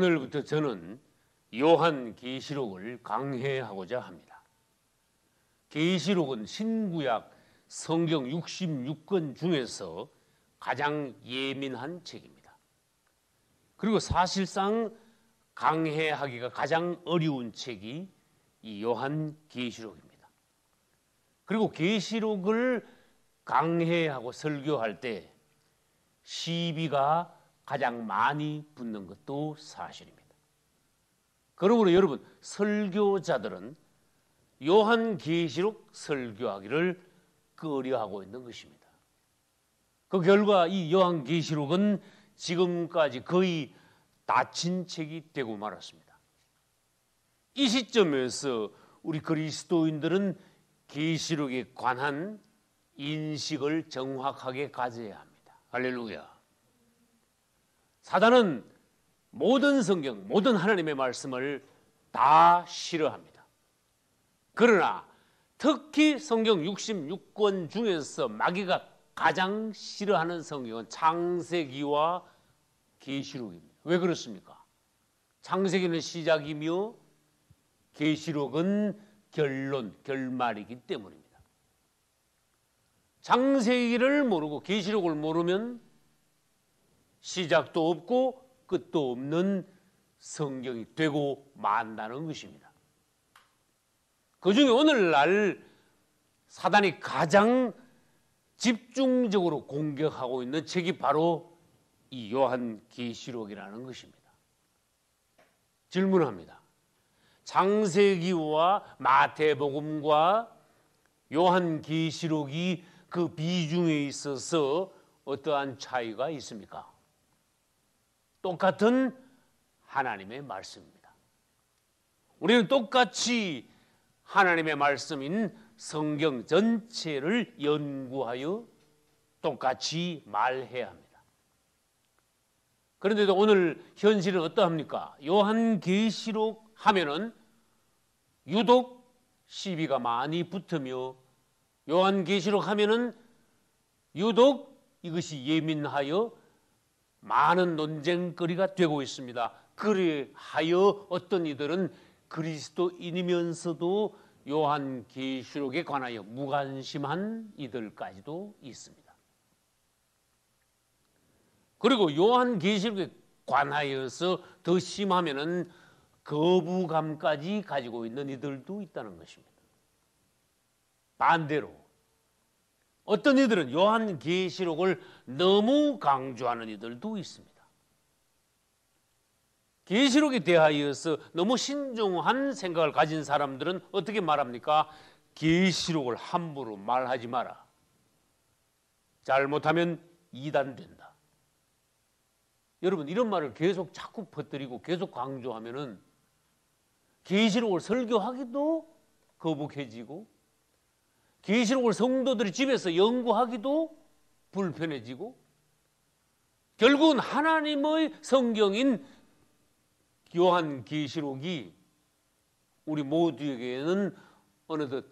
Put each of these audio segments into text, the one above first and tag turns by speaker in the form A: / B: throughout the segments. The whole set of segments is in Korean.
A: 오늘부터 저는 요한계시록을 강해하고자 합니다. 계시록은 신구약 성경 66권 중에서 가장 예민한 책입니다. 그리고 사실상 강해하기가 가장 어려운 책이 이 요한계시록입니다. 그리고 계시록을 강해하고 설교할 때 시비가 가장 많이 붙는 것도 사실입니다. 그러므로 여러분, 설교자들은 요한계시록 설교하기를 꺼려하고 있는 것입니다. 그 결과 이 요한계시록은 지금까지 거의 닫힌 책이 되고 말았습니다. 이 시점에서 우리 그리스도인들은 계시록에 관한 인식을 정확하게 가져야 합니다. 할렐루야. 사단은 모든 성경, 모든 하나님의 말씀을 다 싫어합니다. 그러나 특히 성경 66권 중에서 마귀가 가장 싫어하는 성경은 창세기와 계시록입니다. 왜 그렇습니까? 창세기는 시작이며 계시록은 결론, 결말이기 때문입니다. 창세기를 모르고 계시록을 모르면 시작도 없고 끝도 없는 성경이 되고 만다는 것입니다. 그중에 오늘날 사단이 가장 집중적으로 공격하고 있는 책이 바로 이 요한계시록이라는 것입니다. 질문합니다. 창세기와 마태복음과 요한계시록이 그 비중에 있어서 어떠한 차이가 있습니까? 똑같은 하나님의 말씀입니다. 우리는 똑같이 하나님의 말씀인 성경 전체를 연구하여 똑같이 말해야 합니다. 그런데도 오늘 현실은 어떠합니까? 요한계시록 하면은 유독 시비가 많이 붙으며 요한계시록 하면은 유독 이것이 예민하여 많은 논쟁거리가 되고 있습니다. 그리하여 어떤 이들은 그리스도인이면서도 요한계시록에 관하여 무관심한 이들까지도 있습니다. 그리고 요한계시록에 관하여서 더 심하면은 거부감까지 가지고 있는 이들도 있다는 것입니다. 반대로 어떤 이들은 요한계시록을 너무 강조하는 이들도 있습니다. 계시록에 대하여서 너무 신중한 생각을 가진 사람들은 어떻게 말합니까? 계시록을 함부로 말하지 마라. 잘못하면 이단된다. 여러분, 이런 말을 계속 자꾸 퍼뜨리고 계속 강조하면은 계시록을 설교하기도 거북해지고 계시록을 성도들이 집에서 연구하기도 불편해지고 결국은 하나님의 성경인 요한계시록이 우리 모두에게는 어느덧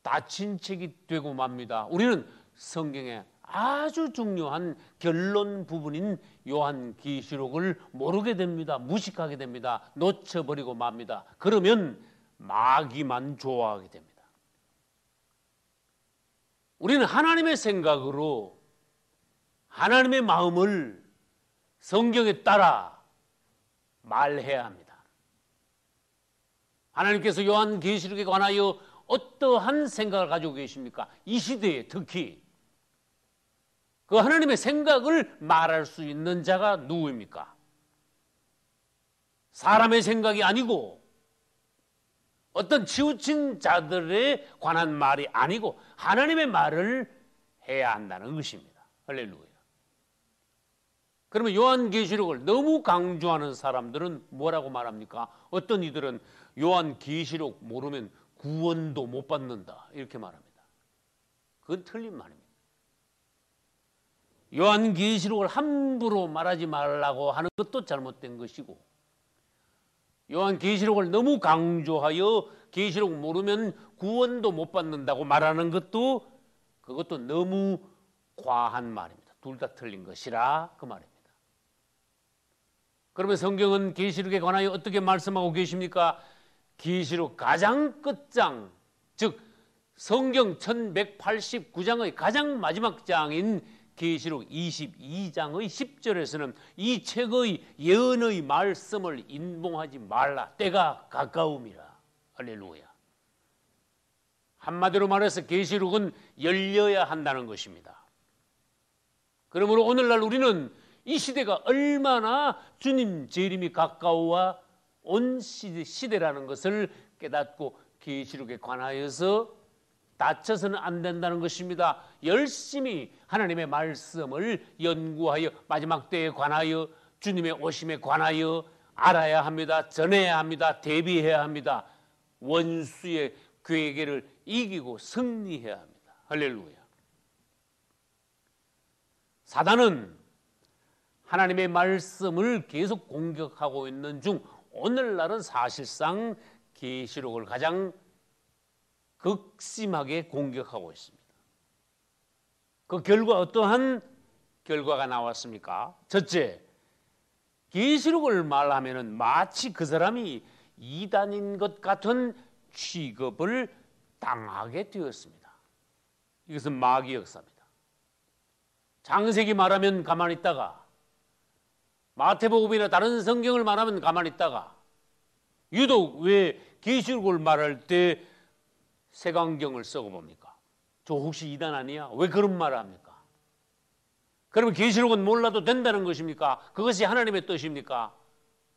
A: 닫힌 책이 되고 맙니다. 우리는 성경의 아주 중요한 결론 부분인 요한계시록을 모르게 됩니다. 무식하게 됩니다. 놓쳐버리고 맙니다. 그러면 마귀만 좋아하게 됩니다. 우리는 하나님의 생각으로 하나님의 마음을 성경에 따라 말해야 합니다. 하나님께서 요한계시록에 관하여 어떠한 생각을 가지고 계십니까? 이 시대에 특히 그 하나님의 생각을 말할 수 있는 자가 누구입니까? 사람의 생각이 아니고 어떤 치우친 자들에 관한 말이 아니고 하나님의 말을 해야 한다는 것입니다. 할렐루야. 그러면 요한계시록을 너무 강조하는 사람들은 뭐라고 말합니까? 어떤 이들은 요한계시록 모르면 구원도 못 받는다 이렇게 말합니다. 그건 틀린 말입니다. 요한계시록을 함부로 말하지 말라고 하는 것도 잘못된 것이고 요한계시록을 너무 강조하여 계시록 모르면 구원도 못 받는다고 말하는 것도 그것도 너무 과한 말입니다. 둘 다 틀린 것이라 그 말입니다. 그러면 성경은 계시록에 관하여 어떻게 말씀하고 계십니까? 계시록 가장 끝장, 즉 성경 1189장의 가장 마지막 장인 계시록 22장의 10절에서는 이 책의 예언의 말씀을 인봉하지 말라. 때가 가까움이라. 할렐루야. 한마디로 말해서 계시록은 열려야 한다는 것입니다. 그러므로 오늘날 우리는 이 시대가 얼마나 주님 재림이 가까워 온 시대라는 것을 깨닫고 계시록에 관하여서 다쳐서는 안 된다는 것입니다. 열심히 하나님의 말씀을 연구하여 마지막 때에 관하여 주님의 오심에 관하여 알아야 합니다. 전해야 합니다. 대비해야 합니다. 원수의 괴계를 이기고 승리해야 합니다. 할렐루야. 사단은 하나님의 말씀을 계속 공격하고 있는 중 오늘날은 사실상 계시록을 가장 극심하게 공격하고 있습니다. 그 결과 어떠한 결과가 나왔습니까? 첫째, 계시록을 말하면은 마치 그 사람이 이단인 것 같은 취급을 당하게 되었습니다. 이것은 마귀 역사입니다. 창세기 말하면 가만히 있다가, 마태복음이나 다른 성경을 말하면 가만히 있다가, 유독 왜 계시록을 말할 때 색안경을 쓰고 봅니까? 저 혹시 이단 아니야? 왜 그런 말을 합니까? 그러면 계시록은 몰라도 된다는 것입니까? 그것이 하나님의 뜻입니까?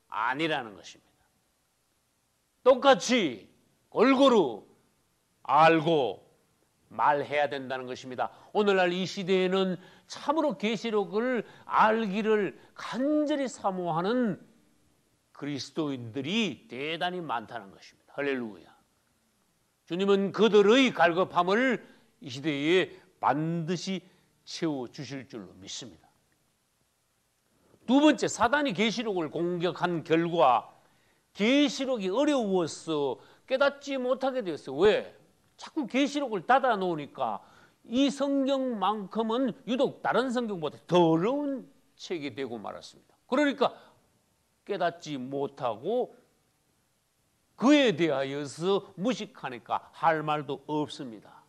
A: 아니라는 것입니다. 똑같이 골고루 알고 말해야 된다는 것입니다. 오늘날 이 시대에는 참으로 계시록을 알기를 간절히 사모하는 그리스도인들이 대단히 많다는 것입니다. 할렐루야. 주님은 그들의 갈급함을 이 시대에 반드시 채워주실 줄로 믿습니다. 두 번째, 사단이 계시록을 공격한 결과 계시록이 어려워서 깨닫지 못하게 되었어요. 왜? 자꾸 계시록을 닫아 놓으니까 이 성경만큼은 유독 다른 성경보다 더 어려운 책이 되고 말았습니다. 그러니까 깨닫지 못하고 그에 대하여서 무식하니까 할 말도 없습니다.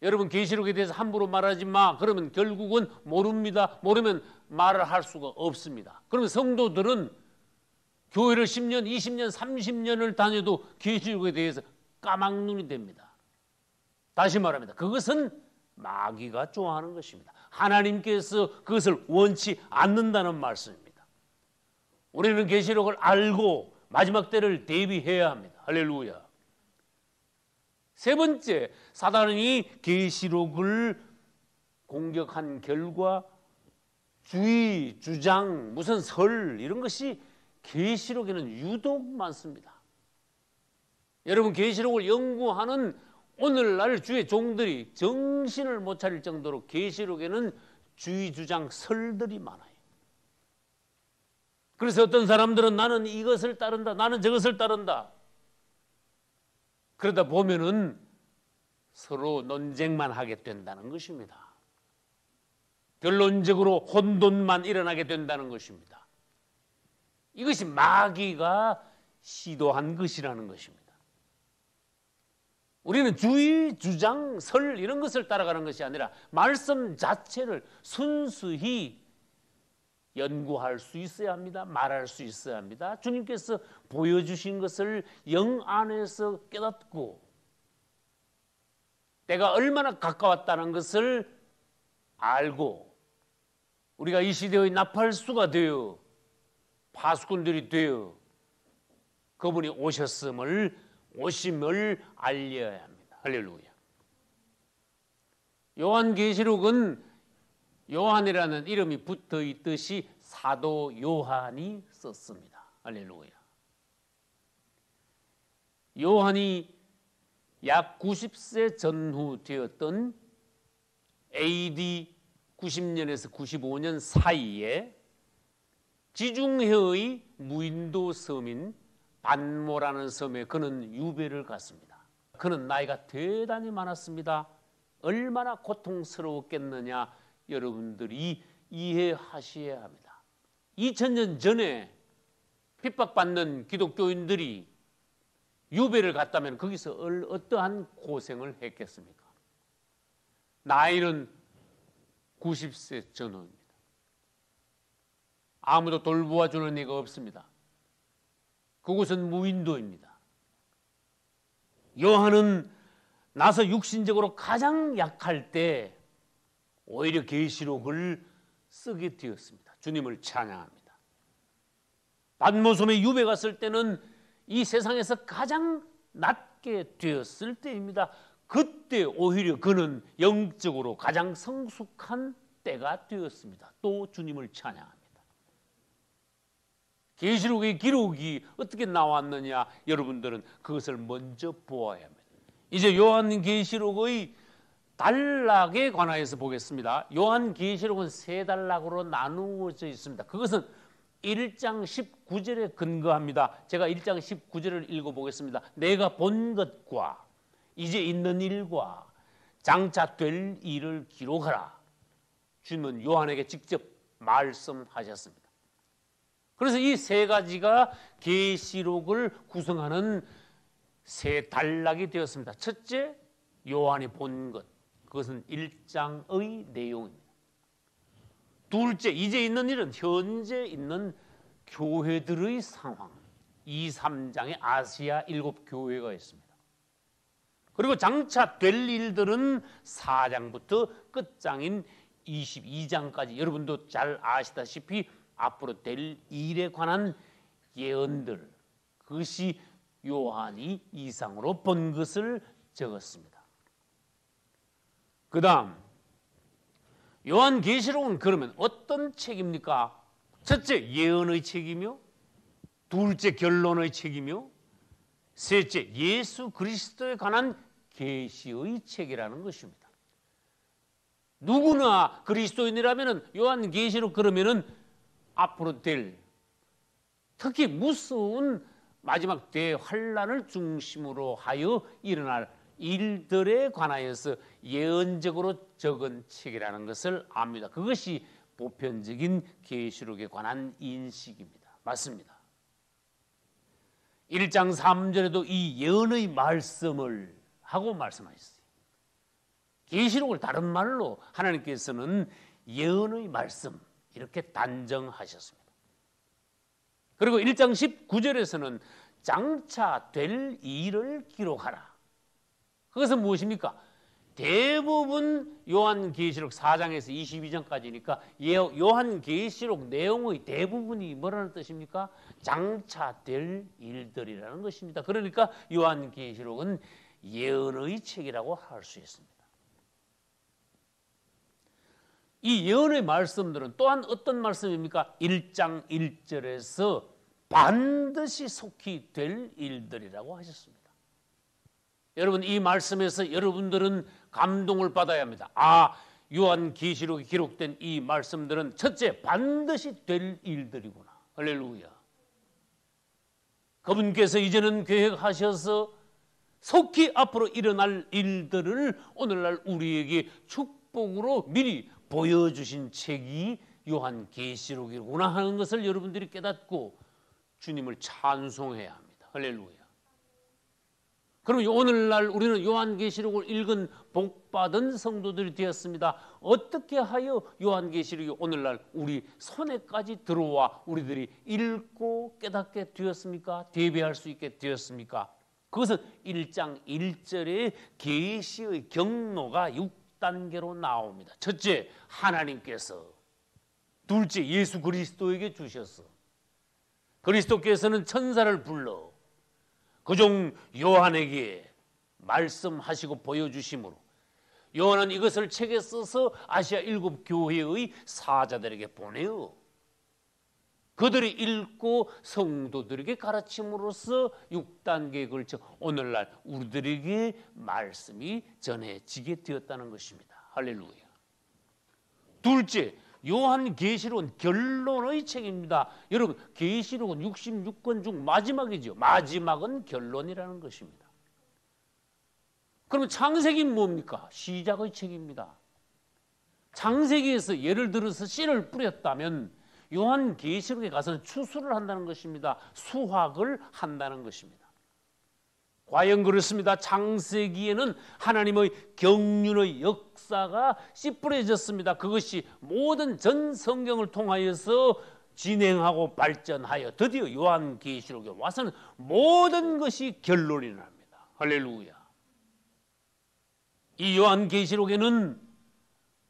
A: 여러분, 계시록에 대해서 함부로 말하지 마. 그러면 결국은 모릅니다. 모르면 말을 할 수가 없습니다. 그러면 성도들은 교회를 10년, 20년, 30년을 다녀도 계시록에 대해서 까막눈이 됩니다. 다시 말합니다. 그것은 마귀가 좋아하는 것입니다. 하나님께서 그것을 원치 않는다는 말씀입니다. 우리는 계시록을 알고 마지막 때를 대비해야 합니다. 할렐루야. 세 번째, 사단이 계시록을 공격한 결과 주의, 주장, 무슨 설 이런 것이 계시록에는 유독 많습니다. 여러분, 계시록을 연구하는 오늘날 주의 종들이 정신을 못 차릴 정도로 계시록에는 주의, 주장, 설들이 많아요. 그래서 어떤 사람들은 나는 이것을 따른다, 나는 저것을 따른다. 그러다 보면은 서로 논쟁만 하게 된다는 것입니다. 결론적으로 혼돈만 일어나게 된다는 것입니다. 이것이 마귀가 시도한 것이라는 것입니다. 우리는 주의, 주장, 설 이런 것을 따라가는 것이 아니라 말씀 자체를 순수히 연구할 수 있어야 합니다. 말할 수 있어야 합니다. 주님께서 보여주신 것을 영 안에서 깨닫고 때가 얼마나 가까웠다는 것을 알고 우리가 이 시대의 나팔수가 되어 파수꾼들이 되어 그분이 오심을 알려야 합니다. 할렐루야. 요한계시록은 요한이라는 이름이 붙어 있듯이 사도 요한이 썼습니다. 할렐루야. 요한이 약 90세 전후 되었던 AD 90년에서 95년 사이에 지중해의 무인도 섬인 반모라는 섬에 그는 유배를 갔습니다. 그는 나이가 대단히 많았습니다. 얼마나 고통스러웠겠느냐 여러분들이 이해하셔야 합니다. 2000년 전에 핍박받는 기독교인들이 유배를 갔다면 거기서 어떠한 고생을 했겠습니까? 나이는 90세 전후입니다. 아무도 돌보아주는 이가 없습니다. 그곳은 무인도입니다. 요한은 나서 육신적으로 가장 약할 때 오히려 계시록을 쓰게 되었습니다. 주님을 찬양합니다. patmos에 유배 갔을 때는 이 세상에서 가장 낮게 되었을 때입니다. 그때 오히려 그는 영적으로 가장 성숙한 때가 되었습니다. 또 주님을 찬양합니다. 계시록의 기록이 어떻게 나왔느냐, 여러분들은 그것을 먼저 보아야 합니다. 이제 요한계시록의 단락에 관하여서 보겠습니다. 요한계시록은 세 단락으로 나누어져 있습니다. 그것은 1장 19절에 근거합니다. 제가 1장 19절을 읽어보겠습니다. 내가 본 것과 이제 있는 일과 장차 될 일을 기록하라. 주님은 요한에게 직접 말씀하셨습니다. 그래서 이 세 가지가 계시록을 구성하는 세 단락이 되었습니다. 첫째, 요한이 본 것. 그것은 1장의 내용입니다. 둘째, 이제 있는 일은 현재 있는 교회들의 상황. 2, 3장에 아시아 7교회가 있습니다. 그리고 장차 될 일들은 4장부터 끝장인 22장까지 여러분도 잘 아시다시피 앞으로 될 일에 관한 예언들, 그것이 요한이 이상으로 본 것을 적었습니다. 그 다음 요한계시록은 그러면 어떤 책입니까? 첫째, 예언의 책이며, 둘째, 결론의 책이며, 셋째, 예수 그리스도에 관한 계시의 책이라는 것입니다. 누구나 그리스도인이라면 요한계시록 그러면은 앞으로 될 특히 무서운 마지막 대환란을 중심으로 하여 일어날 일들에 관하여서 예언적으로 적은 책이라는 것을 압니다. 그것이 보편적인 계시록에 관한 인식입니다. 맞습니다. 1장 3절에도 이 예언의 말씀을 하고 말씀하셨어요. 계시록을 다른 말로 하나님께서는 예언의 말씀 이렇게 단정하셨습니다. 그리고 1장 19절에서는 장차 될 일을 기록하라. 그것은 무엇입니까? 대부분 요한계시록 4장에서 22장까지니까 요한계시록 내용의 대부분이 뭐라는 뜻입니까? 장차 될 일들이라는 것입니다. 그러니까 요한계시록은 예언의 책이라고 할 수 있습니다. 이 예언의 말씀들은 또한 어떤 말씀입니까? 1장 1절에서 반드시 속히 될 일들이라고 하셨습니다. 여러분, 이 말씀에서 여러분들은 감동을 받아야 합니다. 요한계시록에 기록된 이 말씀들은 첫째, 반드시 될 일들이구나. 할렐루야. 그분께서 이제는 계획하셔서 속히 앞으로 일어날 일들을 오늘날 우리에게 축복으로 미리 보여주신 책이 요한계시록이구나 하는 것을 여러분들이 깨닫고 주님을 찬송해야 합니다. 할렐루야. 그럼 오늘날 우리는 요한계시록을 읽은 복받은 성도들이 되었습니다. 어떻게 하여 요한계시록이 오늘날 우리 손에까지 들어와 우리들이 읽고 깨닫게 되었습니까? 대비할 수 있게 되었습니까? 그것은 1장 1절의 계시의 경로가 6단계로 나옵니다. 첫째, 하나님께서. 둘째, 예수 그리스도에게 주셔서. 그리스도께서는 천사를 불러 그종 요한에게 말씀하시고 보여주심으로 요한은 이것을 책에 써서 아시아 7교회의 사자들에게 보내어 그들이 읽고 성도들에게 가르침으로써 6단계에 걸쳐 오늘날 우리들에게 말씀이 전해지게 되었다는 것입니다. 할렐루야. 둘째, 요한계시록은 결론의 책입니다. 여러분, 계시록은 66권 중 마지막이죠. 마지막은 결론이라는 것입니다. 그러면 창세기는 뭡니까? 시작의 책입니다. 창세기에서 예를 들어서 씨를 뿌렸다면 요한계시록에 가서는 추수를 한다는 것입니다. 수확을 한다는 것입니다. 과연 그렇습니다. 창세기에는 하나님의 경륜의 역사가 씨 뿌려졌습니다. 그것이 모든 전 성경을 통하여서 진행하고 발전하여 드디어 요한계시록에 와서는 모든 것이 결론이 납니다. 할렐루야. 이 요한계시록에는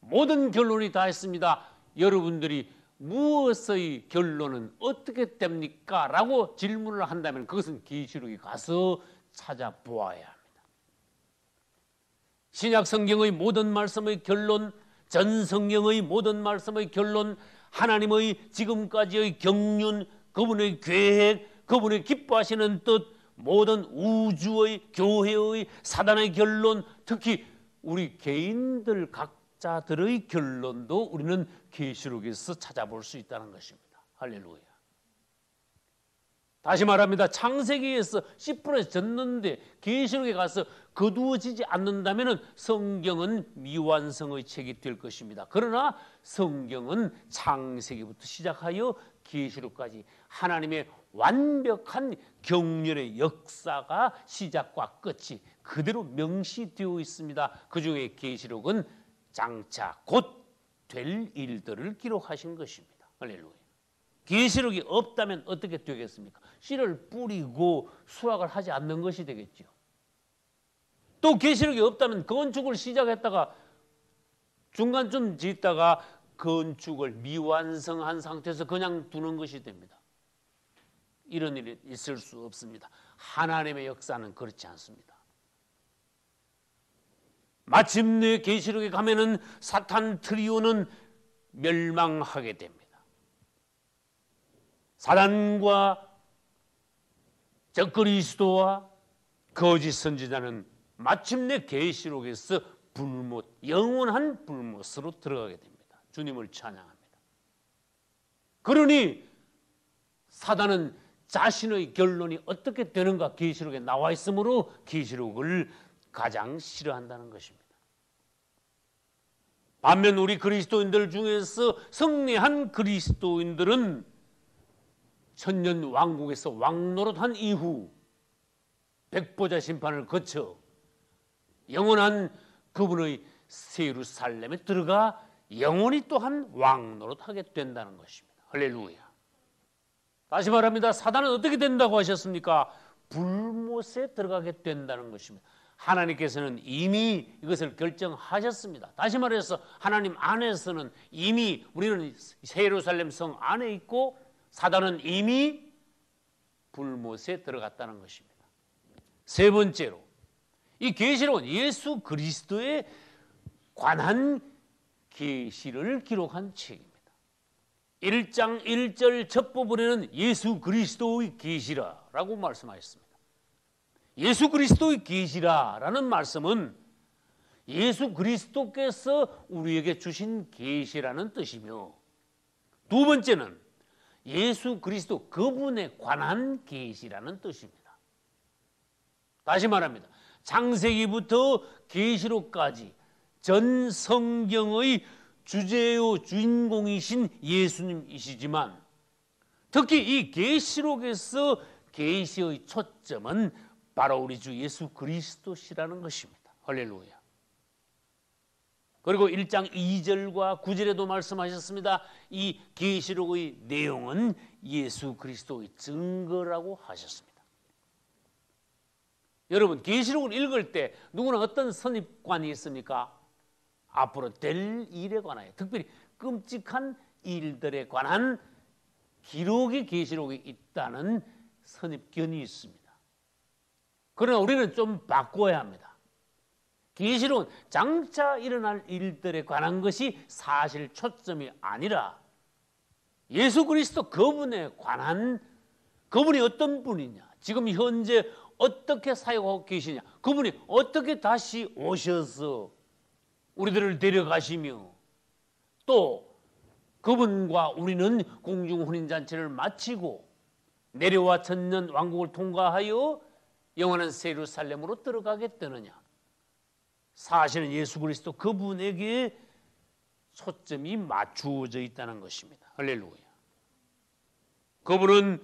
A: 모든 결론이 다 있습니다. 여러분들이 무엇의 결론은 어떻게 됩니까? 라고 질문을 한다면 그것은 계시록에 가서 찾아보아야 합니다. 신약 성경의 모든 말씀의 결론, 전 성경의 모든 말씀의 결론, 하나님의 지금까지의 경륜, 그분의 계획, 그분의 기뻐하시는 뜻, 모든 우주의, 교회의, 사단의 결론, 특히 우리 개인들 각자들의 결론도 우리는 계시록에서 찾아볼 수 있다는 것입니다. 할렐루야. 다시 말합니다. 창세기에서 씨 뿌려졌는데 계시록에 가서 거두어지지 않는다면 성경은 미완성의 책이 될 것입니다. 그러나 성경은 창세기부터 시작하여 계시록까지 하나님의 완벽한 경륜의 역사가 시작과 끝이 그대로 명시되어 있습니다. 그 중에 계시록은 장차 곧 될 일들을 기록하신 것입니다. 할렐루야. 계시록이 없다면 어떻게 되겠습니까? 씨를 뿌리고 수확을 하지 않는 것이 되겠죠. 또 계시록이 없다면 건축을 시작했다가 중간쯤 짓다가 건축을 미완성한 상태에서 그냥 두는 것이 됩니다. 이런 일이 있을 수 없습니다. 하나님의 역사는 그렇지 않습니다. 마침내 계시록에 가면은 사탄 트리오는 멸망하게 됩니다. 사단과 적그리스도와 거짓 선지자는 마침내 계시록에서 불못, 영원한 불못으로 들어가게 됩니다. 주님을 찬양합니다. 그러니 사단은 자신의 결론이 어떻게 되는가 계시록에 나와 있으므로 계시록을 가장 싫어한다는 것입니다. 반면 우리 그리스도인들 중에서 성례한 그리스도인들은 천년 왕국에서 왕노릇한 이후 백보자 심판을 거쳐 영원한 그분의 새 예루살렘에 들어가 영원히 또한 왕노릇하게 된다는 것입니다. 할렐루야. 다시 말합니다. 사단은 어떻게 된다고 하셨습니까? 불못에 들어가게 된다는 것입니다. 하나님께서는 이미 이것을 결정하셨습니다. 다시 말해서 하나님 안에서는 이미 우리는 새 예루살렘 성 안에 있고 사단은 이미 불못에 들어갔다는 것입니다. 세 번째로 이 계시록은 예수 그리스도에 관한 계시를 기록한 책입니다. 1장 1절 첫 부분에는 예수 그리스도의 계시라라고 말씀하셨습니다. 예수 그리스도의 계시라라는 말씀은 예수 그리스도께서 우리에게 주신 계시라는 뜻이며 두 번째는 예수 그리스도 그분에 관한 계시라는 뜻입니다. 다시 말합니다. 창세기부터 계시록까지 전 성경의 주제요 주인공이신 예수님이시지만 특히 이 계시록에서 계시의 초점은 바로 우리 주 예수 그리스도시라는 것입니다. 할렐루야. 그리고 1장 2절과 9절에도 말씀하셨습니다. 이 계시록의 내용은 예수 그리스도의 증거라고 하셨습니다. 여러분, 계시록을 읽을 때 누구나 어떤 선입관이 있습니까? 앞으로 될 일에 관하여, 특별히 끔찍한 일들에 관한 기록이 계시록에 있다는 선입견이 있습니다. 그러나 우리는 좀 바꿔야 합니다. 계시록은 장차 일어날 일들에 관한 것이 사실 초점이 아니라 예수 그리스도 그분에 관한, 그분이 어떤 분이냐, 지금 현재 어떻게 사역하고 계시냐, 그분이 어떻게 다시 오셔서 우리들을 데려가시며 또 그분과 우리는 공중혼인잔치를 마치고 내려와 천년 왕국을 통과하여 영원한 새 예루살렘으로 들어가게 되느냐. 사실은 예수 그리스도 그분에게 초점이 맞추어져 있다는 것입니다. 할렐루야. 그분은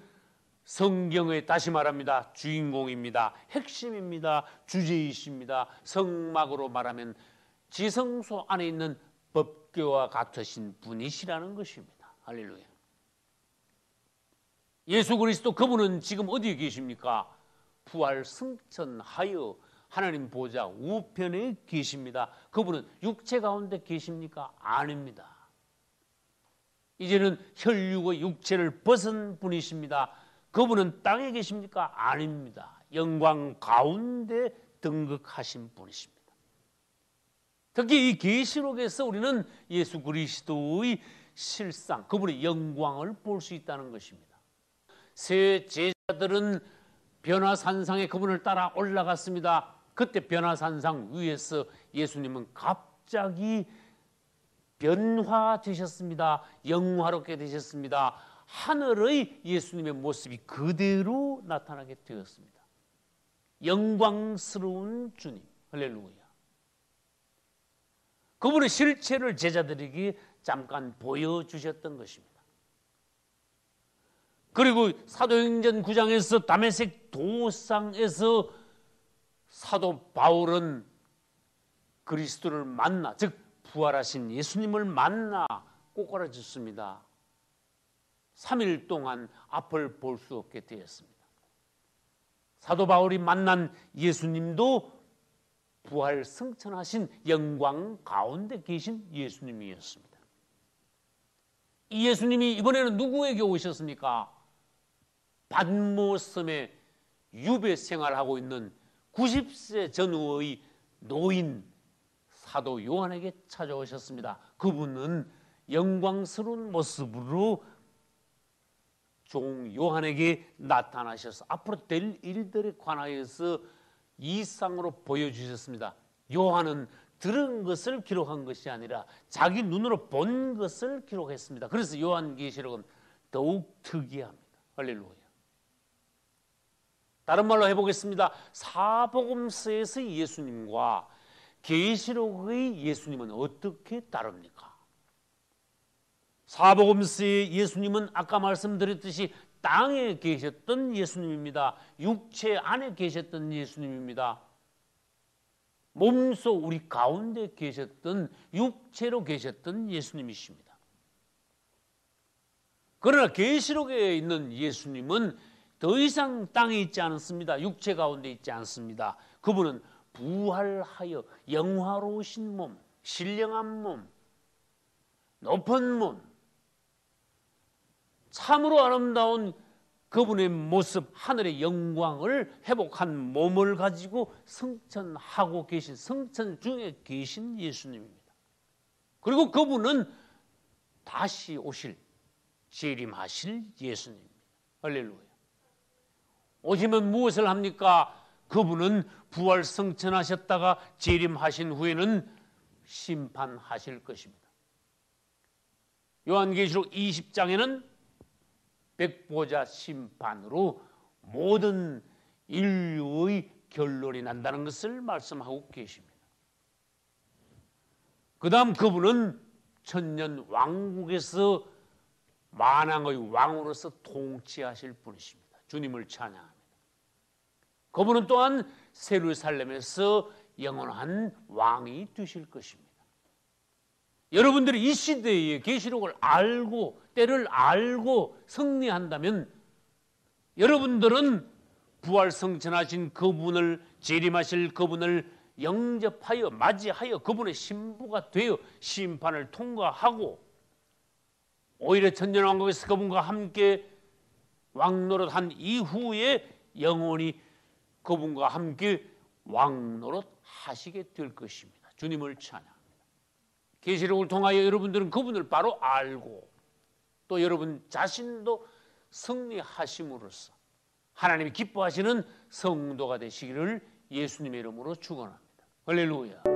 A: 성경의 다시 말합니다. 주인공입니다. 핵심입니다. 주제이십니다. 성막으로 말하면 지성소 안에 있는 법궤와 같으신 분이시라는 것입니다. 할렐루야. 예수 그리스도 그분은 지금 어디에 계십니까? 부활 승천하여 하나님 보좌 우편에 계십니다. 그분은 육체 가운데 계십니까? 아닙니다. 이제는 혈육의 육체를 벗은 분이십니다. 그분은 땅에 계십니까? 아닙니다. 영광 가운데 등극하신 분이십니다. 특히 이 계시록에서 우리는 예수 그리스도의 실상, 그분의 영광을 볼 수 있다는 것입니다. 세 제자들은 변화산상에 그분을 따라 올라갔습니다. 그때 변화산상 위에서 예수님은 갑자기 변화되셨습니다. 영화롭게 되셨습니다. 하늘의 예수님의 모습이 그대로 나타나게 되었습니다. 영광스러운 주님, 할렐루야. 그분의 실체를 제자들에게 잠깐 보여주셨던 것입니다. 그리고 사도행전 9장에서 다메섹 도상에서 사도 바울은 그리스도를 만나, 즉 부활하신 예수님을 만나 꼬꾸라졌습니다. 3일 동안 앞을 볼 수 없게 되었습니다. 사도 바울이 만난 예수님도 부활 승천하신 영광 가운데 계신 예수님이었습니다. 이 예수님이 이번에는 누구에게 오셨습니까? 받모섬에 유배 생활하고 있는 90세 전후의 노인 사도 요한에게 찾아오셨습니다. 그분은 영광스러운 모습으로 종 요한에게 나타나셔서 앞으로 될 일들에 관하여서 이상으로 보여주셨습니다. 요한은 들은 것을 기록한 것이 아니라 자기 눈으로 본 것을 기록했습니다. 그래서 요한계시록은 더욱 특이합니다. 할렐루야. 다른 말로 해보겠습니다. 사복음서에서 예수님과 계시록의 예수님은 어떻게 다릅니까? 사복음서의 예수님은 아까 말씀드렸듯이 땅에 계셨던 예수님입니다. 육체 안에 계셨던 예수님입니다. 몸소 우리 가운데 계셨던 육체로 계셨던 예수님이십니다. 그러나 계시록에 있는 예수님은 더 이상 땅에 있지 않습니다. 육체 가운데 있지 않습니다. 그분은 부활하여 영화로우신 몸, 신령한 몸, 높은 몸, 참으로 아름다운 그분의 모습, 하늘의 영광을 회복한 몸을 가지고 승천하고 계신, 승천 중에 계신 예수님입니다. 그리고 그분은 다시 오실, 재림하실 예수님입니다. 할렐루야. 오시면 무엇을 합니까? 그분은 부활 승천하셨다가 재림하신 후에는 심판하실 것입니다. 요한계시록 20장에는 백보자 심판으로 모든 인류의 결론이 난다는 것을 말씀하고 계십니다. 그 다음 그분은 천년 왕국에서 만왕의 왕으로서 통치하실 분이십니다. 주님을 찬양합니다. 그분은 또한 예루살렘에서 영원한 왕이 되실 것입니다. 여러분들이 이 시대의 계시록을 알고 때를 알고 승리한다면 여러분들은 부활 승천하신 그분을, 재림하실 그분을 영접하여 맞이하여 그분의 신부가 되어 심판을 통과하고 오히려 천년왕국에서 그분과 함께 왕노릇한 이후에 영원히 그분과 함께 왕노릇 하시게 될 것입니다. 주님을 찬양합니다. 계시록을 통하여 여러분들은 그분을 바로 알고 또 여러분 자신도 승리하심으로써 하나님이 기뻐하시는 성도가 되시기를 예수님의 이름으로 축원합니다. 할렐루야.